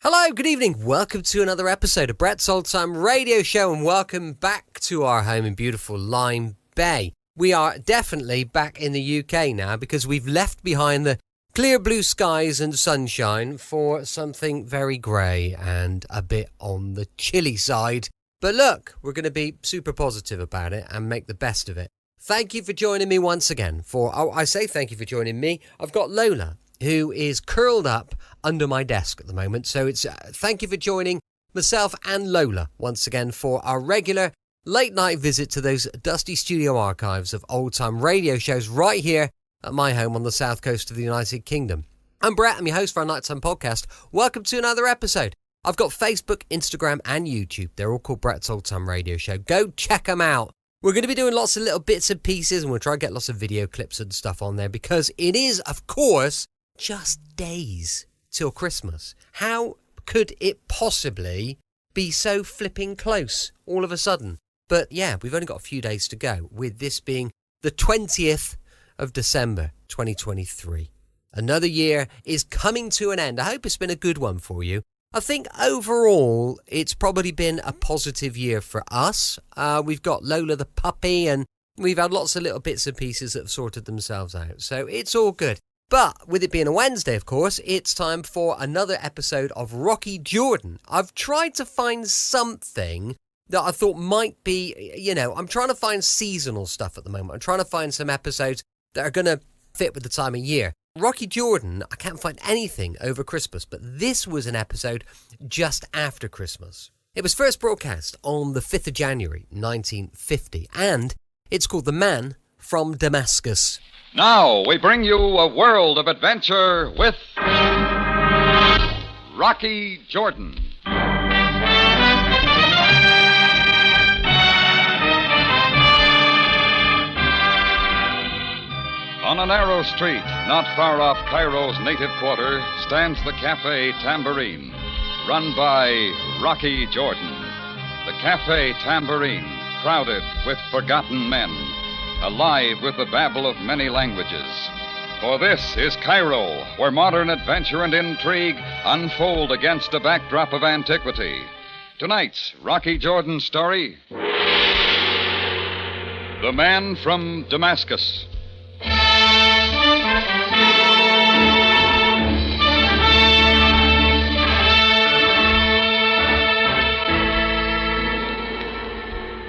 Hello, good evening. Welcome to another episode of Brett's Old Time Radio Show, and welcome back to our home in beautiful Lyme Bay. We are definitely back in the UK now because we've left behind the clear blue skies and sunshine for something very grey and a bit on the chilly side. But look, we're going to be super positive about it and make the best of it. Thank you for joining me once again. Thank you for joining me. I've got Lola, who is curled up under my desk at the moment. So it's thank you for joining myself and Lola once again for our regular late night visit to those dusty studio archives of old time radio shows right here at my home on the south coast of the United Kingdom. I'm Brett, I'm your host for our nighttime podcast. Welcome to another episode. I've got Facebook, Instagram and YouTube. They're all called Brett's Old Time Radio Show. Go check them out. We're going to be doing lots of little bits and pieces, and we'll try and get lots of video clips and stuff on there because it is, of course, just days till Christmas. How could it possibly be so flipping close all of a sudden? But yeah, we've only got a few days to go, with this being the 20th of December 2023. Another year is coming to an end. I hope it's been a good one for you. I think overall it's probably been a positive year for us. We've got Lola the puppy, and we've had lots of little bits and pieces that have sorted themselves out. So it's all good. But with it being a Wednesday, of course, it's time for another episode of Rocky Jordan. I've tried to find something that I thought might be, I'm trying to find seasonal stuff at the moment. I'm trying to find some episodes that are going to fit with the time of year. Rocky Jordan, I can't find anything over Christmas, but this was an episode just after Christmas. It was first broadcast on the 5th of January, 1950, and it's called The Man from Damascus. Now we bring you a world of adventure with Rocky Jordan. On a narrow street, not far off Cairo's native quarter, stands the Cafe Tambourine, run by Rocky Jordan. The Cafe Tambourine, crowded with forgotten men, alive with the babble of many languages. For this is Cairo, where modern adventure and intrigue unfold against a backdrop of antiquity. Tonight's Rocky Jordan story, The Man from Damascus.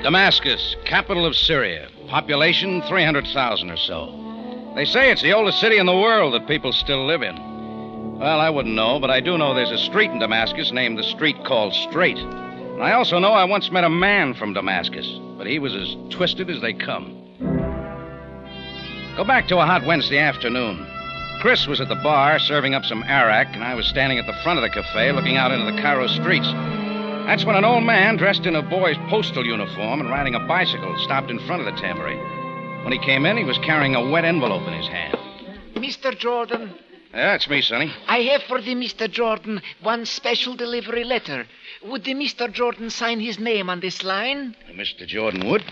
Damascus, capital of Syria. Population 300,000 or so. They say it's the oldest city in the world that people still live in. Well, I wouldn't know, but I do know there's a street in Damascus named the street called Straight. And I also know I once met a man from Damascus, but he was as twisted as they come. Go back to a hot Wednesday afternoon. Chris was at the bar serving up some arak, and I was standing at the front of the cafe looking out into the Cairo streets. That's when an old man dressed in a boy's postal uniform and riding a bicycle stopped in front of the tambourine. When he came in, he was carrying a wet envelope in his hand. Mr. Jordan. Yeah, it's me, Sonny. I have for the Mr. Jordan one special delivery letter. Would the Mr. Jordan sign his name on this line? Mr. Jordan would.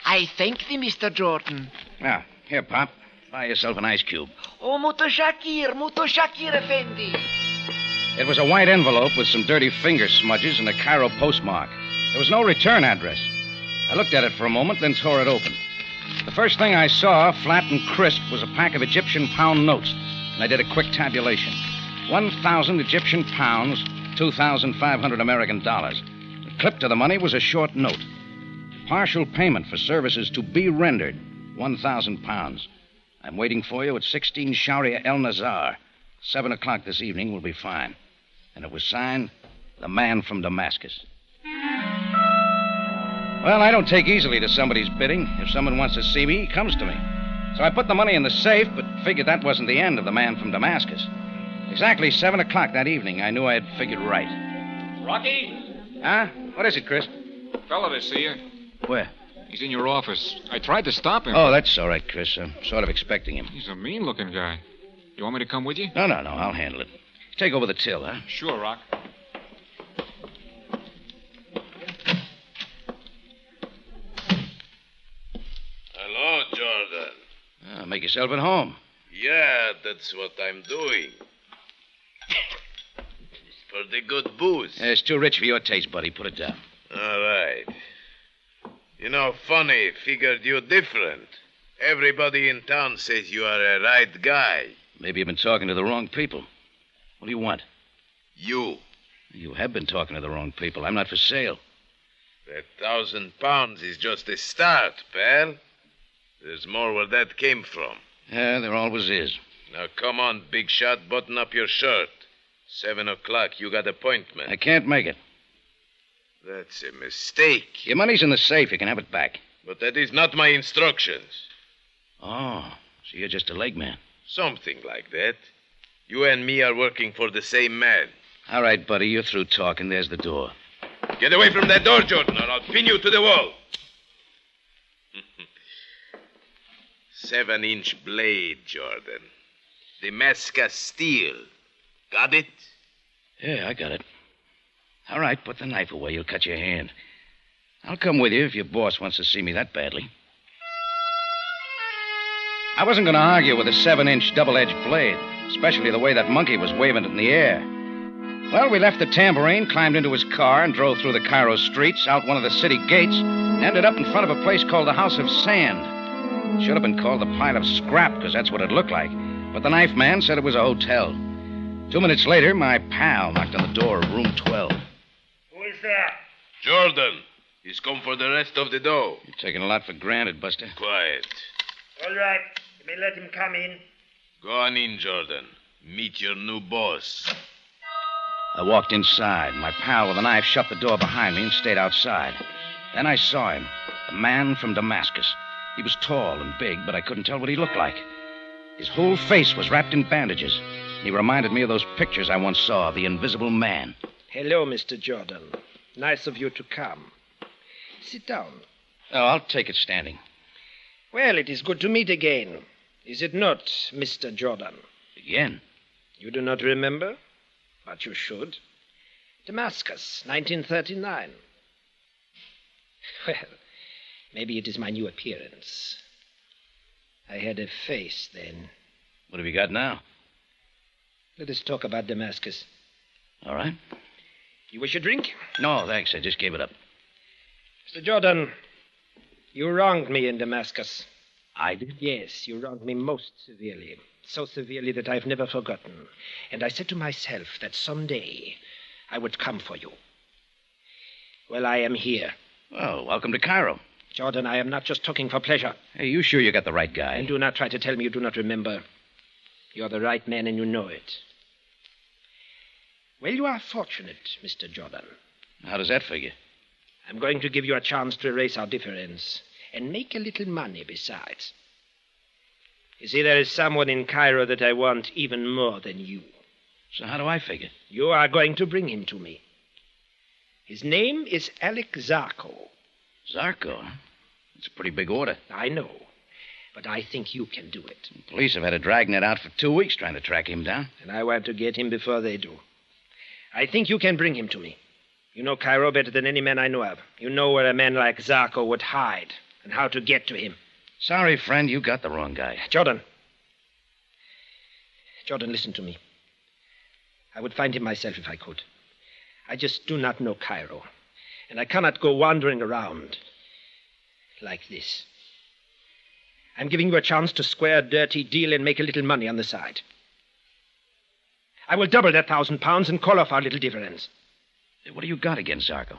I thank the Mr. Jordan. Now, here, Pop. Buy yourself an ice cube. Oh, Mutoshakir Effendi. It was a white envelope with some dirty finger smudges and a Cairo postmark. There was no return address. I looked at it for a moment, then tore it open. The first thing I saw, flat and crisp, was a pack of Egyptian pound notes, and I did a quick tabulation. 1,000 Egyptian pounds, 2,500 American dollars. Clipped to the money was a short note. Partial payment for services to be rendered, 1,000 pounds. I'm waiting for you at 16 Sharia El Nazar. 7 o'clock this evening will be fine. And it was signed, The Man from Damascus. Well, I don't take easily to somebody's bidding. If someone wants to see me, he comes to me. So I put the money in the safe, but figured that wasn't the end of The Man from Damascus. Exactly 7 o'clock that evening, I knew I had figured right. Rocky? Huh? What is it, Chris? Fella to see you. Where? He's in your office. I tried to stop him. Oh, that's all right, Chris. I'm sort of expecting him. He's a mean-looking guy. You want me to come with you? No, I'll handle it. Take over the till, huh? Sure, Rock. Hello, Jordan. Make yourself at home. Yeah, that's what I'm doing. for the good booze. It's too rich for your taste, buddy. Put it down. All right. You know, funny, figured you different. Everybody in town says you are a right guy. Maybe you've been talking to the wrong people. What do you want? You. You have been talking to the wrong people. I'm not for sale. That £1,000 is just a start, pal. There's more where that came from. Yeah, there always is. Now, come on, big shot, button up your shirt. 7 o'clock, you got appointment. I can't make it. That's a mistake. Your money's in the safe. You can have it back. But that is not my instructions. Oh, so you're just a leg man. Something like that. You and me are working for the same man. All right, buddy, you're through talking. There's the door. Get away from that door, Jordan, or I'll pin you to the wall. 7-inch blade, Jordan. Damascus steel. Got it? Yeah, I got it. All right, put the knife away. You'll cut your hand. I'll come with you if your boss wants to see me that badly. I wasn't going to argue with a 7-inch double-edged blade, especially the way that monkey was waving it in the air. Well, we left the tambourine, climbed into his car, and drove through the Cairo streets, out one of the city gates, and ended up in front of a place called the House of Sand. It should have been called the Pile of Scrap, because that's what it looked like. But the knife man said it was a hotel. 2 minutes later, my pal knocked on the door of room 12. Who is there? Jordan. He's come for the rest of the dough. You're taking a lot for granted, Buster. Quiet. All right. You may let him come in. Go on in, Jordan. Meet your new boss. I walked inside. My pal with a knife shut the door behind me and stayed outside. Then I saw him, a man from Damascus. He was tall and big, but I couldn't tell what he looked like. His whole face was wrapped in bandages. He reminded me of those pictures I once saw of the Invisible Man. Hello, Mr. Jordan. Nice of you to come. Sit down. Oh, I'll take it standing. Well, it is good to meet again. Is it not, Mr. Jordan? Again? You do not remember? But you should. Damascus, 1939. Well, maybe it is my new appearance. I had a face then. What have you got now? Let us talk about Damascus. All right. You wish a drink? No, thanks. I just gave it up. Mr. Jordan, you wronged me in Damascus. I did? Yes, you wronged me most severely. So severely that I've never forgotten. And I said to myself that someday I would come for you. Well, I am here. Well, welcome to Cairo. Jordan, I am not just talking for pleasure. Hey, you sure you got the right guy? And do not try to tell me you do not remember. You're the right man and you know it. Well, you are fortunate, Mr. Jordan. How does that figure? I'm going to give you a chance to erase our difference and make a little money besides. You see, there is someone in Cairo that I want even more than you. So how do I figure? You are going to bring him to me. His name is Alec Zarko. Zarko? Huh? It's a pretty big order. I know, but I think you can do it. The police have had a dragnet out for 2 weeks trying to track him down. And I want to get him before they do. I think you can bring him to me. You know Cairo better than any man I know of. You know where a man like Zarko would hide and how to get to him. Sorry, friend, you got the wrong guy. Jordan, listen to me. I would find him myself if I could. I just do not know Cairo. And I cannot go wandering around like this. I'm giving you a chance to square a dirty deal and make a little money on the side. I will double that £1,000 and call off our little difference. What do you got against Zarko?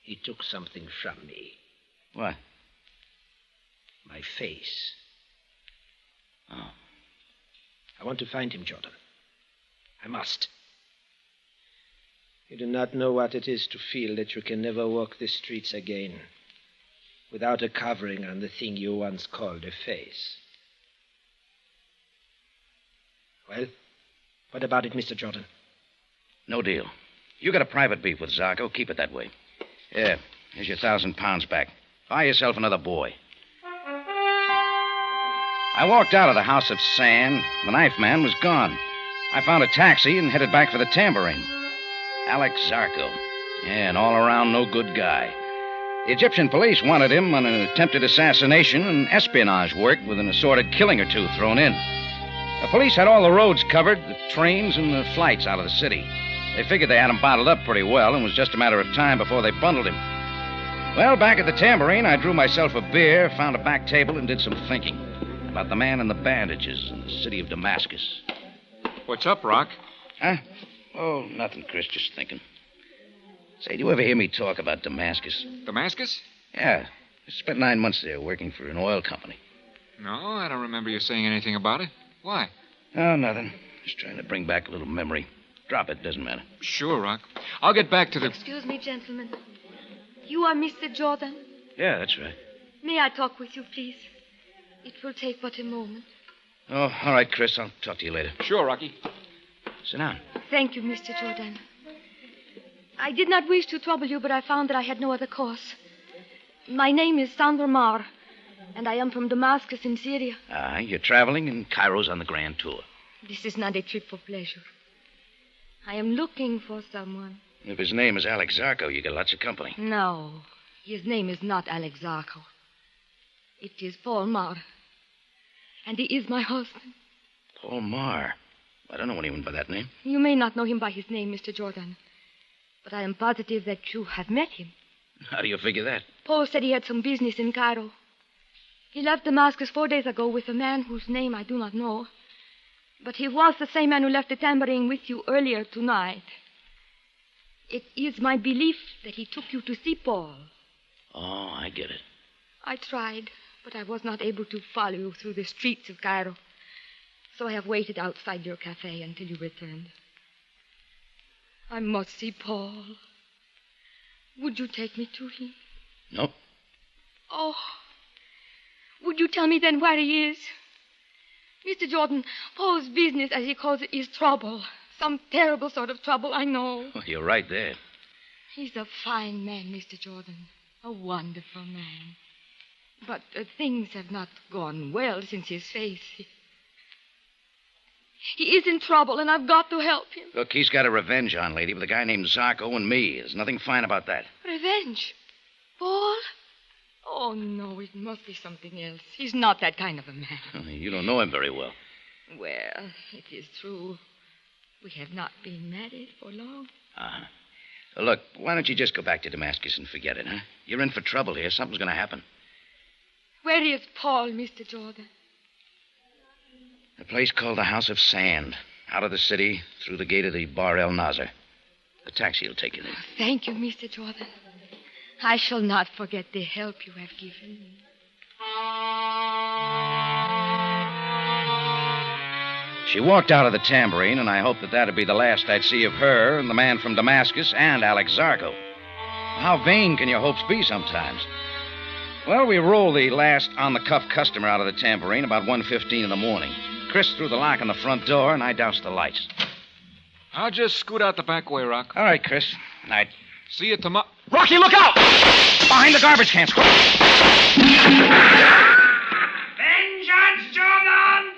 He took something from me. What? My face. Oh. I want to find him, Jordan. I must. You do not know what it is to feel that you can never walk the streets again without a covering on the thing you once called a face. Well, what about it, Mr. Jordan? No deal. You got a private beef with Zarko. Keep it that way. Yeah, here's your £1,000 back. Buy yourself another boy. I walked out of the House of Sand. The knife man was gone. I found a taxi and headed back for the tambourine. Alec Zarko. Yeah, an all-around no-good guy. The Egyptian police wanted him on an attempted assassination and espionage work with an assorted killing or two thrown in. The police had all the roads covered, the trains and the flights out of the city. They figured they had him bottled up pretty well, and it was just a matter of time before they bundled him. Well, back at the tambourine, I drew myself a beer, found a back table, and did some thinking about the man in the bandages in the city of Damascus. What's up, Rock? Huh? Oh, nothing, Chris, just thinking. Say, do you ever hear me talk about Damascus? Damascus? Yeah. I spent 9 months there working for an oil company. No, I don't remember you saying anything about it. Why? Oh, nothing. Just trying to bring back a little memory. Drop it, doesn't matter. Sure, Rock. I'll get back to the... Excuse me, gentlemen. You are Mr. Jordan? Yeah, that's right. May I talk with you, please? It will take but a moment. Oh, all right, Chris. I'll talk to you later. Sure, Rocky. Sit down. Thank you, Mr. Jordan. I did not wish to trouble you, but I found that I had no other course. My name is Sandra Marr, and I am from Damascus in Syria. You're traveling, and Cairo's on the grand tour. This is not a trip for pleasure. I am looking for someone. If his name is Alex Zarco, you got lots of company. No, his name is not Alex Zarco. It is Paul Marr. And he is my husband. Paul Marr. I don't know anyone by that name. You may not know him by his name, Mr. Jordan. But I am positive that you have met him. How do you figure that? Paul said he had some business in Cairo. He left Damascus 4 days ago with a man whose name I do not know. But he was the same man who left the tambourine with you earlier tonight. It is my belief that he took you to see Paul. Oh, I get it. I tried, but I was not able to follow you through the streets of Cairo. So I have waited outside your cafe until you returned. I must see Paul. Would you take me to him? Nope. Oh. Would you tell me then where he is? Mr. Jordan, Paul's business, as he calls it, is trouble. Some terrible sort of trouble, I know. Well, you're right there. He's a fine man, Mr. Jordan. A wonderful man. But things have not gone well since his face. He is in trouble, and I've got to help him. Look, he's got a revenge on, lady, with a guy named Zarco and me. There's nothing fine about that. Revenge? Paul? Oh, no, it must be something else. He's not that kind of a man. You don't know him very well. Well, it is true. We have not been married for long. Uh-huh. Look, why don't you just go back to Damascus and forget it, huh? You're in for trouble here. Something's going to happen. Where is Paul, Mr. Jordan? A place called the House of Sand. Out of the city, through the gate of the Bar El Nazar. The taxi will take you there. Thank you, Mr. Jordan. I shall not forget the help you have given me. She walked out of the tambourine, and I hoped that that'd be the last I'd see of her and the man from Damascus and Alex Zarco. How vain can your hopes be sometimes? Well, we rolled the last on-the-cuff customer out of the tambourine about 1:15 in the morning. Chris threw the lock on the front door, and I doused the lights. I'll just scoot out the back way, Rock. All right, Chris. Night. See you tomorrow. Rocky, look out! Behind the garbage cans. Vengeance, Jordan!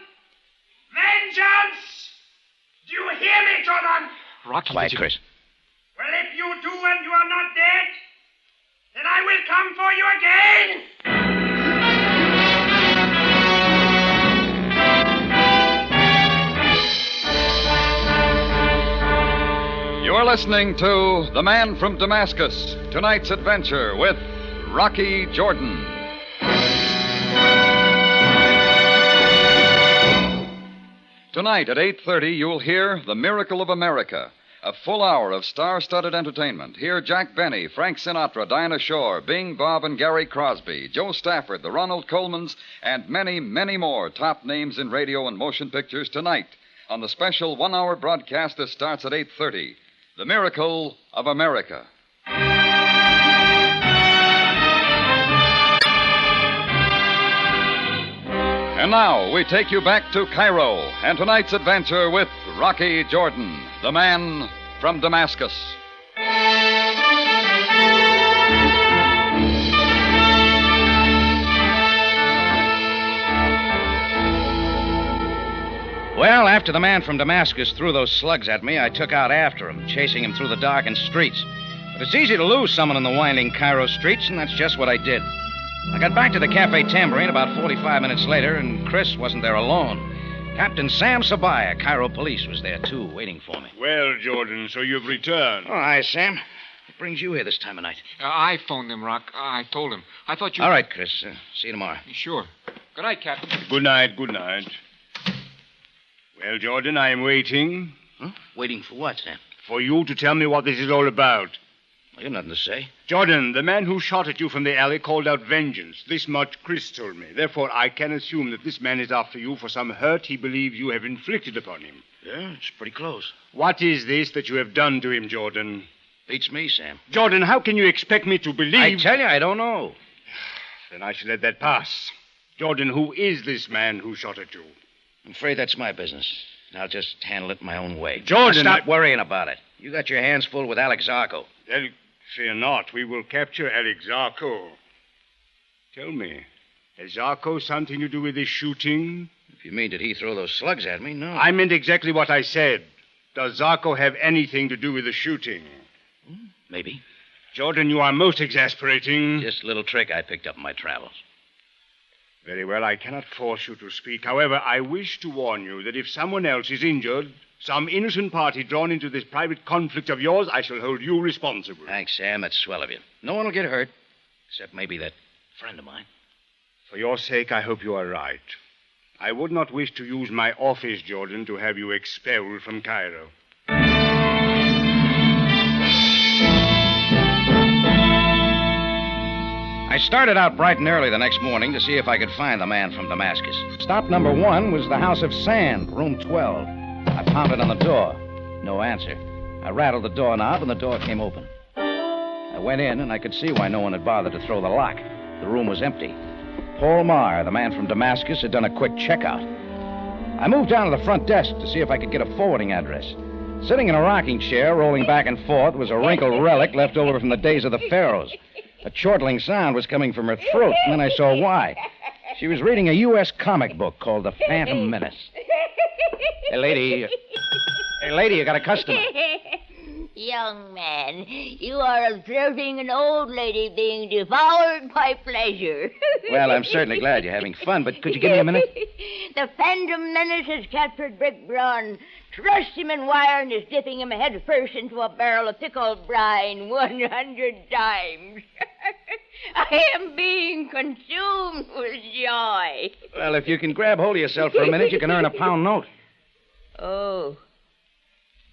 Vengeance! Do you hear me, Jordan? Rocky, Quiet, Chris. Well, if you do and you are not dead, then I will come for you again! You're listening to The Man from Damascus, tonight's adventure with Rocky Jordan. Tonight at 8:30, you'll hear The Miracle of America, a full hour of star-studded entertainment. Hear Jack Benny, Frank Sinatra, Dinah Shore, Bing, Bob, and Gary Crosby, Joe Stafford, the Ronald Colemans, and many, many more top names in radio and motion pictures tonight on the special one-hour broadcast that starts at 8:30. The Miracle of America. And now we take you back to Cairo and tonight's adventure with Rocky Jordan, the man from Damascus. Well, after the man from Damascus threw those slugs at me, I took out after him, chasing him through the darkened streets. But it's easy to lose someone in the winding Cairo streets, and that's just what I did. I got back to the Cafe Tambourine about 45 minutes later, and Chris wasn't there alone. Captain Sam Sabaya, Cairo Police, was there, too, waiting for me. Well, Jordan, so you've returned. Oh, hi, Sam. What brings you here this time of night? I phoned him, Rock. I told him. I thought you... All right, Chris. See you tomorrow. Sure. Good night, Captain. Good night, good night. Well, Jordan, I am waiting. Huh? Waiting for what, Sam? For you to tell me what this is all about. Well, you have nothing to say. Jordan, the man who shot at you from the alley called out vengeance. This much Chris told me. Therefore, I can assume that this man is after you for some hurt he believes you have inflicted upon him. Yeah, it's pretty close. What is this that you have done to him, Jordan? Beats me, Sam. Jordan, how can you expect me to believe... I tell you, I don't know. Then I shall let that pass. Jordan, who is this man who shot at you? I'm afraid that's my business. I'll just handle it my own way. Jordan, now, stop worrying about it. You got your hands full with Alex Zarco. Fear not. We will capture Alex Zarco. Tell me, has Zarco something to do with this shooting? If you mean, did he throw those slugs at me? No. I meant exactly what I said. Does Zarco have anything to do with the shooting? Maybe. Jordan, you are most exasperating. Just a little trick I picked up in my travels. Very well, I cannot force you to speak. However, I wish to warn you that if someone else is injured, some innocent party drawn into this private conflict of yours, I shall hold you responsible. Thanks, Sam. That's swell of you. No one will get hurt, except maybe that friend of mine. For your sake, I hope you are right. I would not wish to use my office, Jordan, to have you expelled from Cairo. I started out bright and early the next morning to see if I could find the man from Damascus. Stop number 1 was the House of Sand, room 12. I pounded on the door. No answer. I rattled the doorknob, and the door came open. I went in, and I could see why no one had bothered to throw the lock. The room was empty. Paul Marr, the man from Damascus, had done a quick checkout. I moved down to the front desk to see if I could get a forwarding address. Sitting in a rocking chair, rolling back and forth, was a wrinkled relic left over from the days of the pharaohs. A chortling sound was coming from her throat, and then I saw why. She was reading a U.S. comic book called The Phantom Menace. Hey, lady, you got a customer. Young man, you are observing an old lady being devoured by pleasure. Well, I'm certainly glad you're having fun, but could you give me a minute? The Phantom Menace has captured Brick Braun, thrust him in wire, and is dipping him head first into a barrel of pickled brine 100 times. I am being consumed with joy. Well, if you can grab hold of yourself for a minute, you can earn a £1 note. Oh,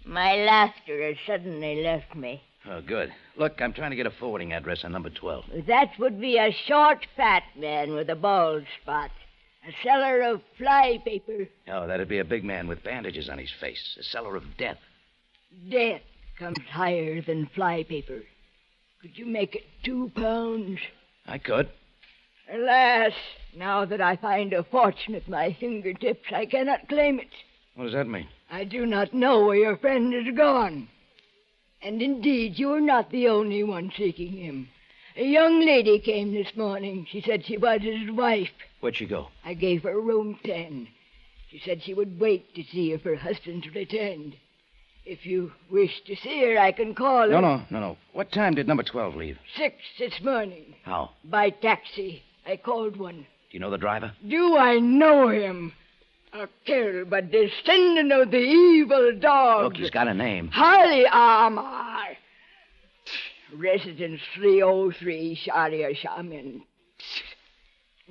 my laughter has suddenly left me. Oh, good. Look, I'm trying to get a forwarding address on number 12. That would be a short, fat man with a bald spot. A seller of fly paper. Oh, that'd be a big man with bandages on his face. A seller of death. Death comes higher than fly paper. Could you make it £2? I could. Alas, now that I find a fortune at my fingertips, I cannot claim it. What does that mean? I do not know where your friend is gone. And indeed, you are not the only one seeking him. A young lady came this morning. She said she was his wife. Where'd she go? I gave her room 10. She said she would wait to see if her husband returned. If you wish to see her, I can call her. No. What time did number 12 leave? 6 this morning. How? By taxi. I called one. Do you know the driver? Do I know him? A terrible descendant of the evil dog. Look, he's got a name. alhama. Residence 303, Sharia Shaman.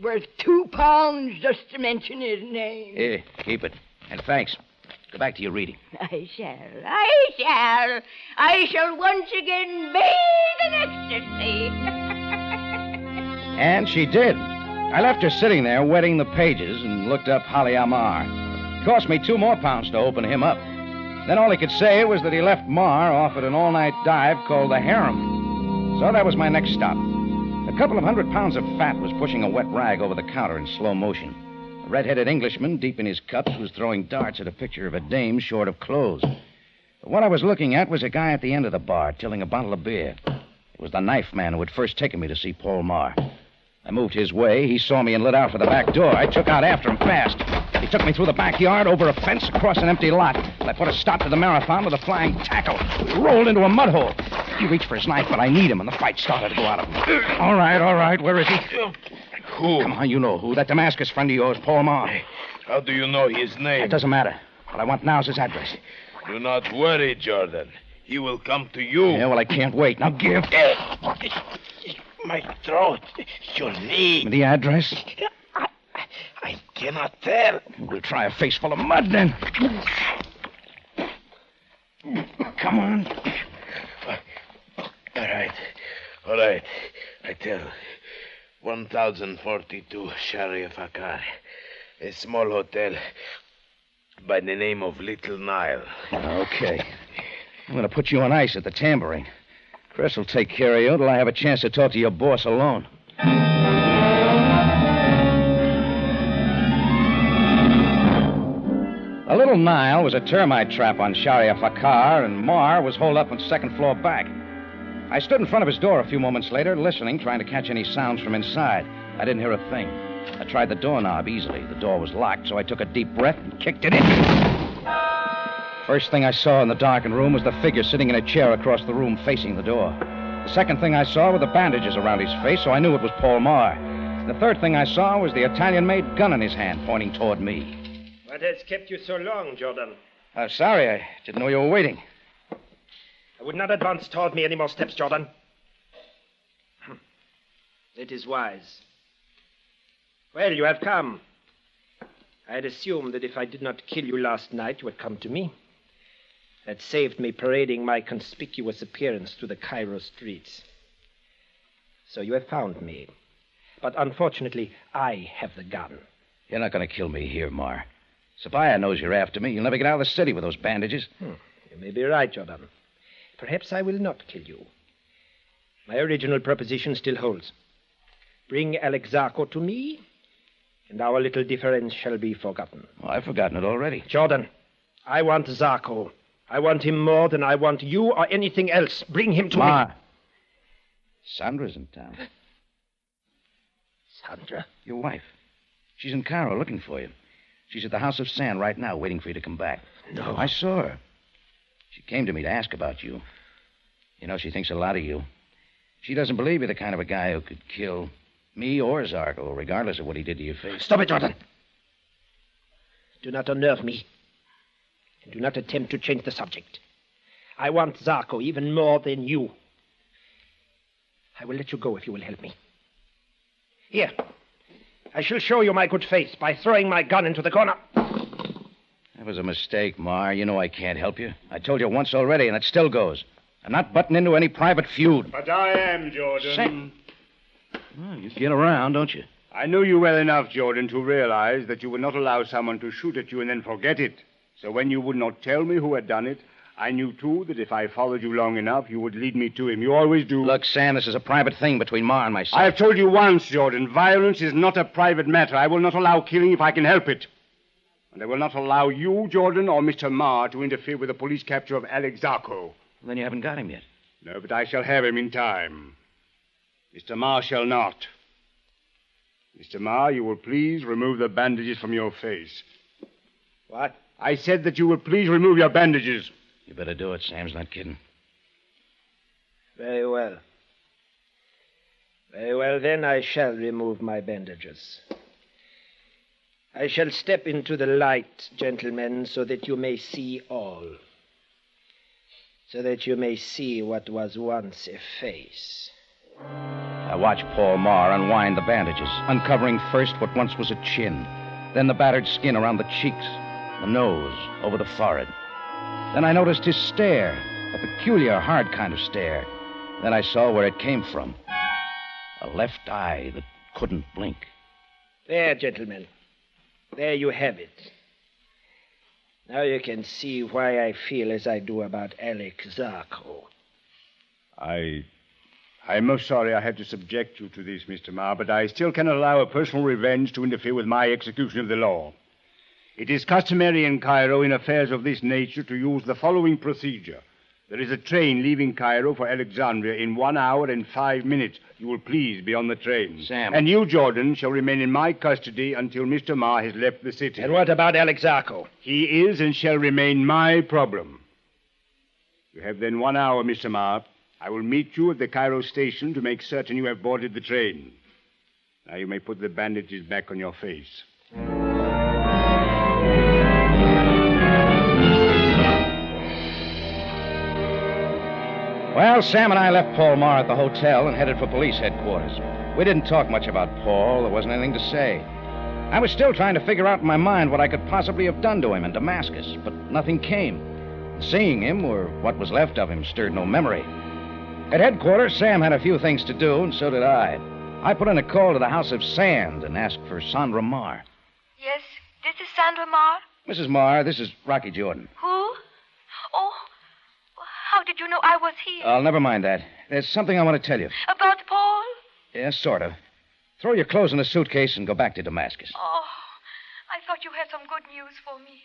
Worth £2 just to mention his name. Here, keep it. And thanks. Go back to your reading. I shall once again bathe in ecstasy. And she did. I left her sitting there wetting the pages and looked up Holly Amar. It cost me £2 more to open him up. Then all he could say was that he left Mar off at an all-night dive called the Harem. So that was my next stop. A couple of 100 pounds of fat was pushing a wet rag over the counter in slow motion. A red-headed Englishman, deep in his cups, was throwing darts at a picture of a dame short of clothes. But what I was looking at was a guy at the end of the bar tilling a bottle of beer. It was the knife man who had first taken me to see Paul Marr. I moved his way. He saw me and lit out for the back door. I took out after him fast. He took me through the backyard, over a fence, across an empty lot. I put a stop to the marathon with a flying tackle. We rolled into a mud hole. He reached for his knife, but I need him, and the fight started to go out of him. All right. Where is he? Who? Come on, you know who. That Damascus friend of yours, Paul Marr. How do you know his name? It doesn't matter. What I want now is his address. Do not worry, Jordan. He will come to you. Yeah, well, I can't wait. Now give. My throat. Your knee. The address? I cannot tell. We'll try a face full of mud, then. Come on. All right. I tell. 1042 Shariafakar. A small hotel by the name of Little Nile. Okay. I'm going to put you on ice at the tambourine. Chris will take care of you till I have a chance to talk to your boss alone. The Little Nile was a termite trap on Sharia Fakar, and Marr was holed up on the second floor back. I stood in front of his door a few moments later, listening, trying to catch any sounds from inside. I didn't hear a thing. I tried the doorknob easily. The door was locked, so I took a deep breath and kicked it in. First thing I saw in the darkened room was the figure sitting in a chair across the room facing the door. The second thing I saw were the bandages around his face, so I knew it was Paul Marr. The third thing I saw was the Italian-made gun in his hand, pointing toward me. What has kept you so long, Jordan? Sorry, I didn't know you were waiting. I would not advance toward me any more steps, Jordan. It is wise. Well, you have come. I had assumed that if I did not kill you last night, you would come to me. That saved me parading my conspicuous appearance through the Cairo streets. So you have found me. But unfortunately, I have the gun. You're not going to kill me here, Marr. Sabaya knows you're after me. You'll never get out of the city with those bandages. You may be right, Jordan. Perhaps I will not kill you. My original proposition still holds. Bring Alexaco to me, and our little difference shall be forgotten. Well, I've forgotten it already. Jordan, I want Zarko. I want him more than I want you or anything else. Bring him to me. Sandra's in town. Sandra? Your wife. She's in Cairo looking for you. She's at the House of Sand right now, waiting for you to come back. No. I saw her. She came to me to ask about you. You know, she thinks a lot of you. She doesn't believe you're the kind of a guy who could kill me or Zarko, regardless of what he did to your face. Stop it, Jordan. Do not unnerve me. And do not attempt to change the subject. I want Zarko even more than you. I will let you go if you will help me. Here. I shall show you my good faith by throwing my gun into the corner. That was a mistake, Marr. You know I can't help you. I told you once already, and it still goes. I'm not butting into any private feud. But I am, Jordan. Well, you get around, don't you? I knew you well enough, Jordan, to realize that you would not allow someone to shoot at you and then forget it. So when you would not tell me who had done it, I knew, too, that if I followed you long enough, you would lead me to him. You always do. Look, Sam, this is a private thing between Marr and myself. I have told you once, Jordan, violence is not a private matter. I will not allow killing if I can help it. And I will not allow you, Jordan, or Mr. Marr to interfere with the police capture of Alex Zarko. Well, then you haven't got him yet. No, but I shall have him in time. Mr. Marr shall not. Mr. Marr, you will please remove the bandages from your face. What? I said that you will please remove your bandages. You better do it. Sam's not kidding. Very well. Very well, then I shall remove my bandages. I shall step into the light, gentlemen, so that you may see all. So that you may see what was once a face. I watched Paul Marr unwind the bandages, uncovering first what once was a chin, then the battered skin around the cheeks, the nose, over the forehead. Then I noticed his stare, a peculiar, hard kind of stare. Then I saw where it came from. A left eye that couldn't blink. There, gentlemen. There you have it. Now you can see why I feel as I do about Alex Zarko. I'm most sorry I had to subject you to this, Mr. Marr, but I still cannot allow a personal revenge to interfere with my execution of the law. It is customary in Cairo in affairs of this nature to use the following procedure. There is a train leaving Cairo for Alexandria in 1 hour and 5 minutes. You will please be on the train. Sam. And you, Jordan, shall remain in my custody until Mr. Marr has left the city. And what about Alex Zarko? He is and shall remain my problem. You have then 1 hour, Mr. Marr. I will meet you at the Cairo station to make certain you have boarded the train. Now you may put the bandages back on your face. Well, Sam and I left Paul Marr at the hotel and headed for police headquarters. We didn't talk much about Paul. There wasn't anything to say. I was still trying to figure out in my mind what I could possibly have done to him in Damascus, but nothing came. Seeing him, or what was left of him, stirred no memory. At headquarters, Sam had a few things to do, and so did I. I put in a call to the House of Sand and asked for Sandra Marr. Yes, this is Sandra Marr. Mrs. Marr, this is Rocky Jordan. Who? Oh, how did you know I was here? Oh, never mind that. There's something I want to tell you. About Paul? Yes, sort of. Throw your clothes in a suitcase and go back to Damascus. Oh, I thought you had some good news for me.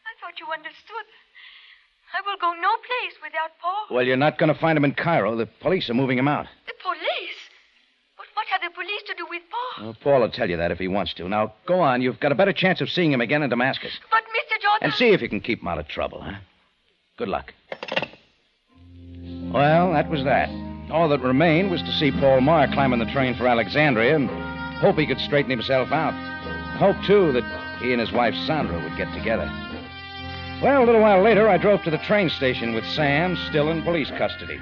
I thought you understood. I will go no place without Paul. Well, you're not going to find him in Cairo. The police are moving him out. The police? But what have the police to do with Paul? Well, Paul will tell you that if he wants to. Now, go on. You've got a better chance of seeing him again in Damascus. But, Mr. Jordan... And see if you can keep him out of trouble, huh? Good luck. Well, that was that. All that remained was to see Paul Marr climbing the train for Alexandria and hope he could straighten himself out. Hope, too, that he and his wife Sandra would get together. Well, a little while later, I drove to the train station with Sam still in police custody.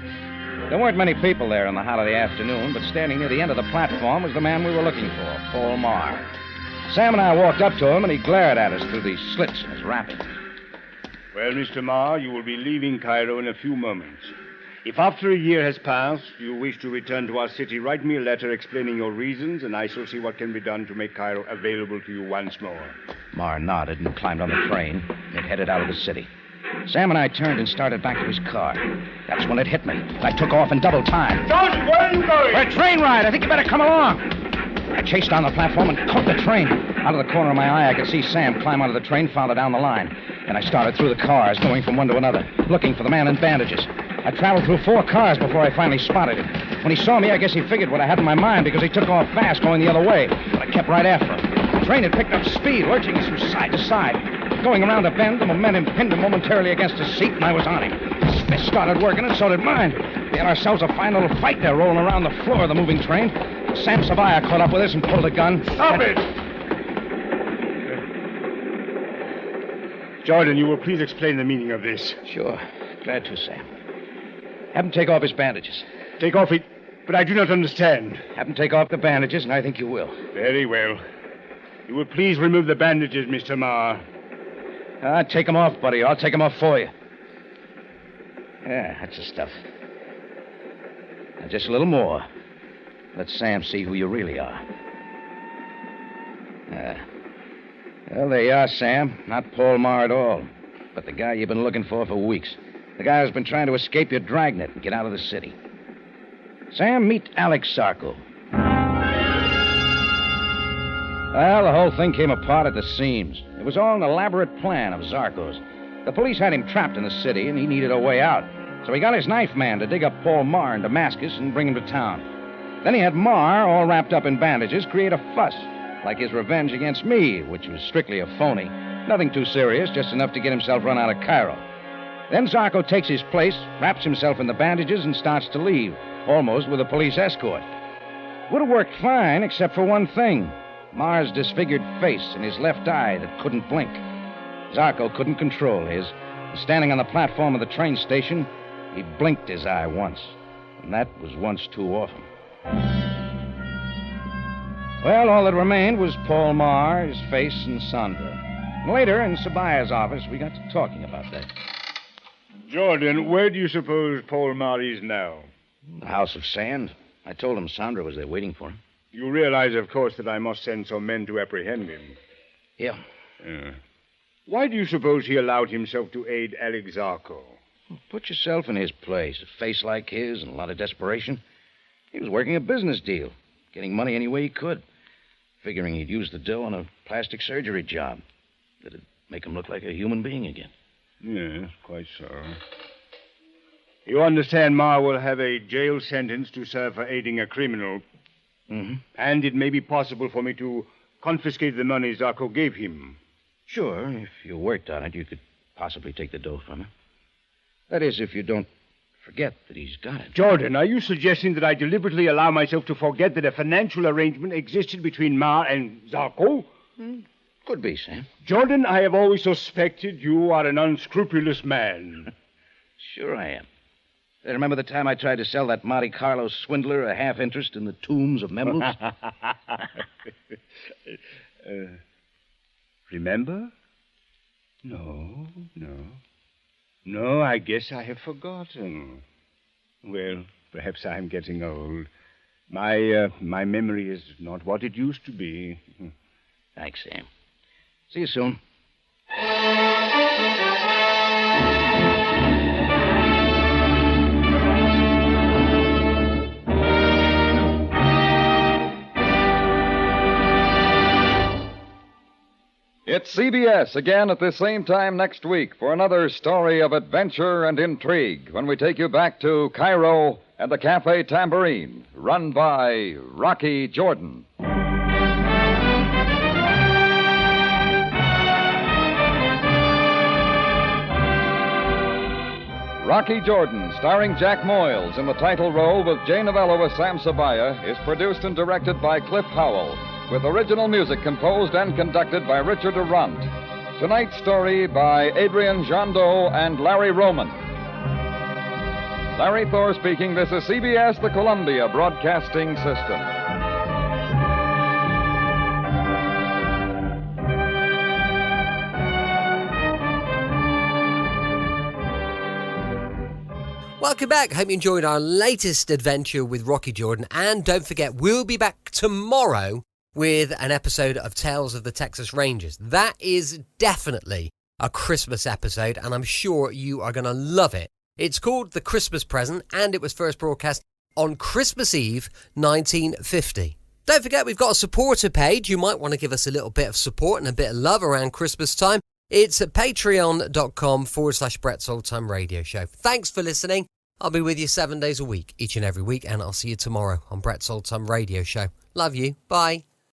There weren't many people there on the holiday afternoon, but standing near the end of the platform was the man we were looking for, Paul Marr. Sam and I walked up to him, and he glared at us through the slits in his wrapping. Well, Mr. Marr, you will be leaving Cairo in a few moments. If after a year has passed, you wish to return to our city, write me a letter explaining your reasons, and I shall see what can be done to make Cairo available to you once more. Marr nodded and climbed on the train. It headed out of the city. Sam and I turned and started back to his car. That's when it hit me. I took off in double time. Sergeant, where are you going? For a train ride. I think you better come along. I chased down the platform and caught the train. Out of the corner of my eye, I could see Sam climb onto the train farther down the line. And I started through the cars, going from one to another, looking for the man in bandages. I traveled through 4 cars before I finally spotted him. When he saw me, I guess he figured what I had in my mind because he took off fast going the other way. But I kept right after him. The train had picked up speed, lurching us from side to side. Going around a bend, the momentum pinned him momentarily against a seat, and I was on him. His fist started working, and so did mine. We had ourselves a fine little fight there, rolling around the floor of the moving train. Sam Savaya caught up with us and pulled a gun. Stop it! Jordan, you will please explain the meaning of this. Sure. Glad to, Sam. Have him take off his bandages. Take off it, but I do not understand. Have him take off the bandages, and I think you will. Very well. You will please remove the bandages, Mr. Marr. Take them off, buddy. I'll take them off for you. Yeah, that's the stuff. Now, just a little more. Let Sam see who you really are. Well, there you are, Sam. Not Paul Marr at all, but the guy you've been looking for weeks. The guy who's been trying to escape your dragnet and get out of the city. Sam, meet Alex Sarko. Well, the whole thing came apart at the seams. It was all an elaborate plan of Zarko's. The police had him trapped in the city, and he needed a way out. So he got his knife man to dig up Paul Marr in Damascus and bring him to town. Then he had Marr, all wrapped up in bandages, create a fuss, like his revenge against me, which was strictly a phony. Nothing too serious, just enough to get himself run out of Cairo. Then Zarko takes his place, wraps himself in the bandages, and starts to leave, almost with a police escort. Would have worked fine, except for one thing. Marr's disfigured face and his left eye that couldn't blink. Zarko couldn't control his. Standing on the platform of the train station, he blinked his eye once. And that was once too often. Well, all that remained was Paul Marr, his face, and Sandra. And later, in Sabaya's office, we got to talking about that. Jordan, where do you suppose Paul Marr is now? The House of Sand. I told him Sandra was there waiting for him. You realize, of course, that I must send some men to apprehend him. Yeah. Why do you suppose he allowed himself to aid Alex Zarko? Put yourself in his place. A face like his and a lot of desperation. He was working a business deal, getting money any way he could, figuring he'd use the dough on a plastic surgery job that'd make him look like a human being again. Yes, quite so. You understand Marr will have a jail sentence to serve for aiding a criminal. Mm-hmm. And it may be possible for me to confiscate the money Zarko gave him. Sure, if you worked on it, you could possibly take the dough from him. That is, if you don't forget that he's got it. Jordan, are you suggesting that I deliberately allow myself to forget that a financial arrangement existed between Ma and Zarko? Could be, Sam. Jordan, I have always suspected you are an unscrupulous man. Sure I am. Remember the time I tried to sell that Monte Carlo swindler a half interest in the tombs of Memlooks? Remember? No. No, I guess I have forgotten. Well, perhaps I'm getting old. My memory is not what it used to be. Thanks, Sam. See you soon. It's CBS again at the same time next week for another story of adventure and intrigue when we take you back to Cairo and the Cafe Tambourine, run by Rocky Jordan. Rocky Jordan, starring Jack Moyles in the title role with Jay Novello as Sam Sabaya, is produced and directed by Cliff Howell, with original music composed and conducted by Richard Durant. Tonight's story by Adrian Jandot and Larry Roman. Larry Thor speaking. This is CBS, the Columbia Broadcasting System. Welcome back. Hope you enjoyed our latest adventure with Rocky Jordan. And don't forget, we'll be back tomorrow with an episode of Tales of the Texas Rangers. That is definitely a Christmas episode, and I'm sure you are going to love it. It's called The Christmas Present, and it was first broadcast on Christmas Eve, 1950. Don't forget, we've got a supporter page. You might want to give us a little bit of support and a bit of love around Christmas time. It's at patreon.com/Brett's Old Time Radio Show. Thanks for listening. I'll be with you 7 days a week, each and every week, and I'll see you tomorrow on Brett's Old Time Radio Show. Love you. Bye.